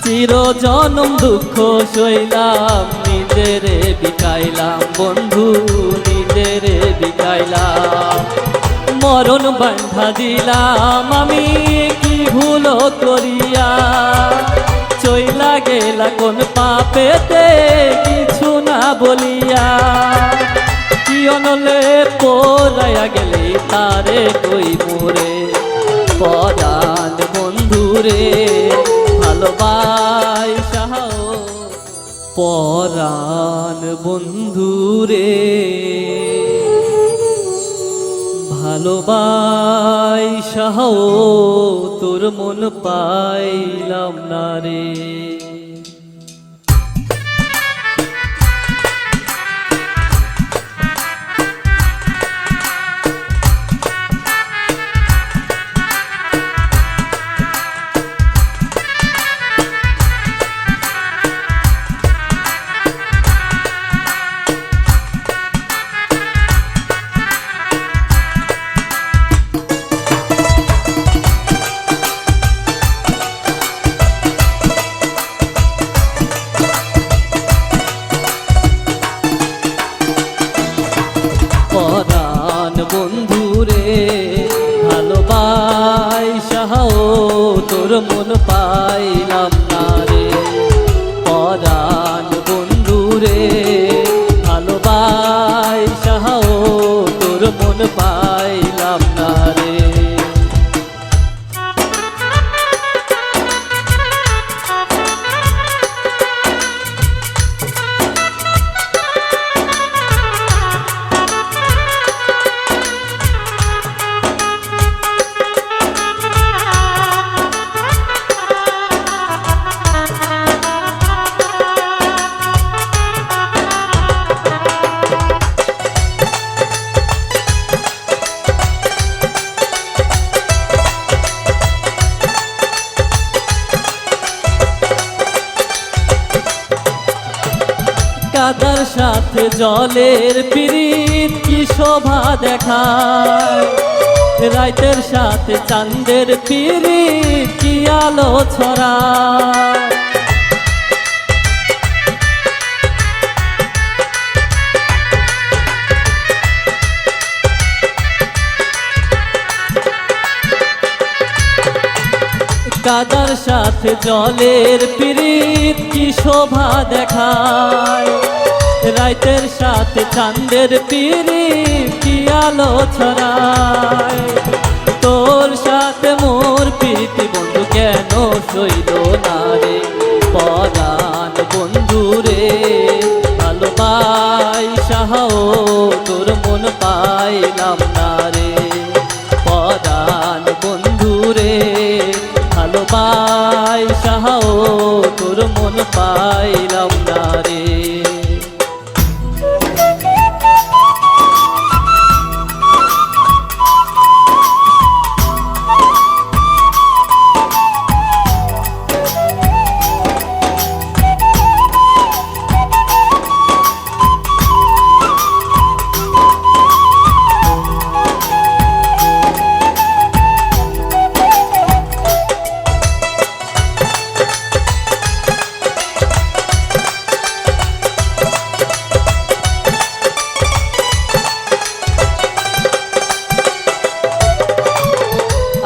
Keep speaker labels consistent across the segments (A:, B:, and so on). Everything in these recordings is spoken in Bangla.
A: চির জনম দুঃখ সইলাম, নিজেরে বিকাইলাম বন্ধু, নিজেরে বিকাইলাম। মরণ বান্ধা দিলাম আমি কি ভুল করিয়া, চইলা গেলা কোন পাপেতে কিছু না বলিয়া। কি অনলে পড়াইয়া গেলে তারে কই মোরে, পরাণ বন্ধুরে ভালোবাসা, পরাণ বন্ধুরে ভালোবাসা, তোর মন পাইলাম না রে। পরাণ বন্ধুরে ভালোবাসা, তোর মন পাইলাম না রে। পরাণ বন্ধুরে ভালোবাসা, তোর মন পাইলাম না রে। কাদার সাথে জলের পিরিত কি শোভা দেখায়, রাতের সাথে চাঁদের পিরিত কি আলো ছড়ায়। কাদার সাথে জলের পিরিত কি শোভা দেখায়, রাতের সাথে চাঁদের পিরিত কি আলো ছড়ায়। তোর সাথে মোর প্রীতি বন্ধু কেন সইল না রে। পরাণ বন্ধুরে ভালোবাসা, তোর মন পাইলাম না রে। পরাণ বন্ধুরে ভালোবাসা, তোর মন পাইলাম না রে।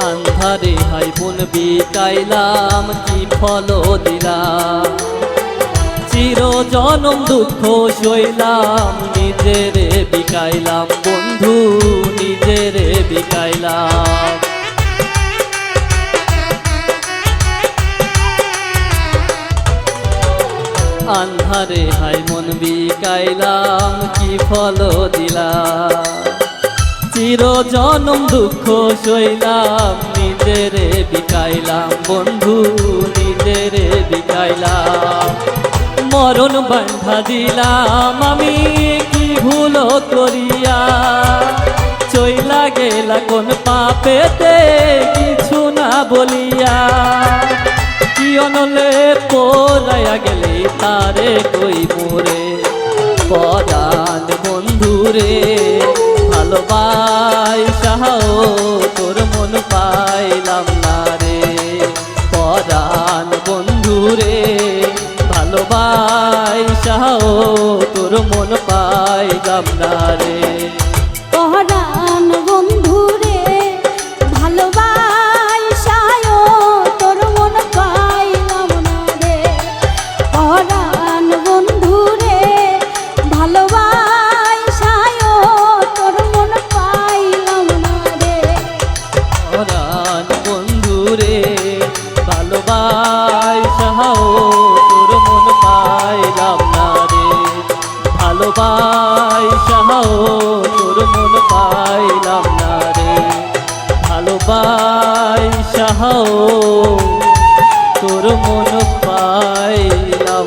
A: আন্ধারে হাই বোন বিকাইলাম, কি ফল দিলাম। চির জনম দুঃখ সইলাম, নিজেরে বিকাইলাম বন্ধু, নিজেরে বিকাইলাম। আন্ধারে হাই মন বিকাইলাম, কি ফল দিলাম। চির জনম দুঃখ সইলাম, নিজেরে বিকাইলাম বন্ধু, নিজেরে বিকাইলাম। মরণ বান্ধা দিলাম আমি কি ভুল করিয়া, চইলা গেলা কোন পাপেতে কিছু না বলিয়া। কি অনলে পড়াইয়া গেলে তারে কই মোরে, পরাণ বন্ধুরে ভালোবাসা, তোর মন পাইলাম না রে। পরাণ বন্ধুরে রে ভালোবাসাও তোর মন পাইলাম না রে
B: পরাণ বন্ধু রে ভালোবাসায়ও তোর মন পাইলাম না রে পরাণ বন্ধু রে ভালোবাসায়ও তোর মন পাইলাম না রে
A: পরাণ বন্ধু রে ভালোবাসাও তোর মন পাইলাম না রে ভালোবাসাও তোর মন পাইলাম না রে ভালোবাসাও তোর মন পাইলাম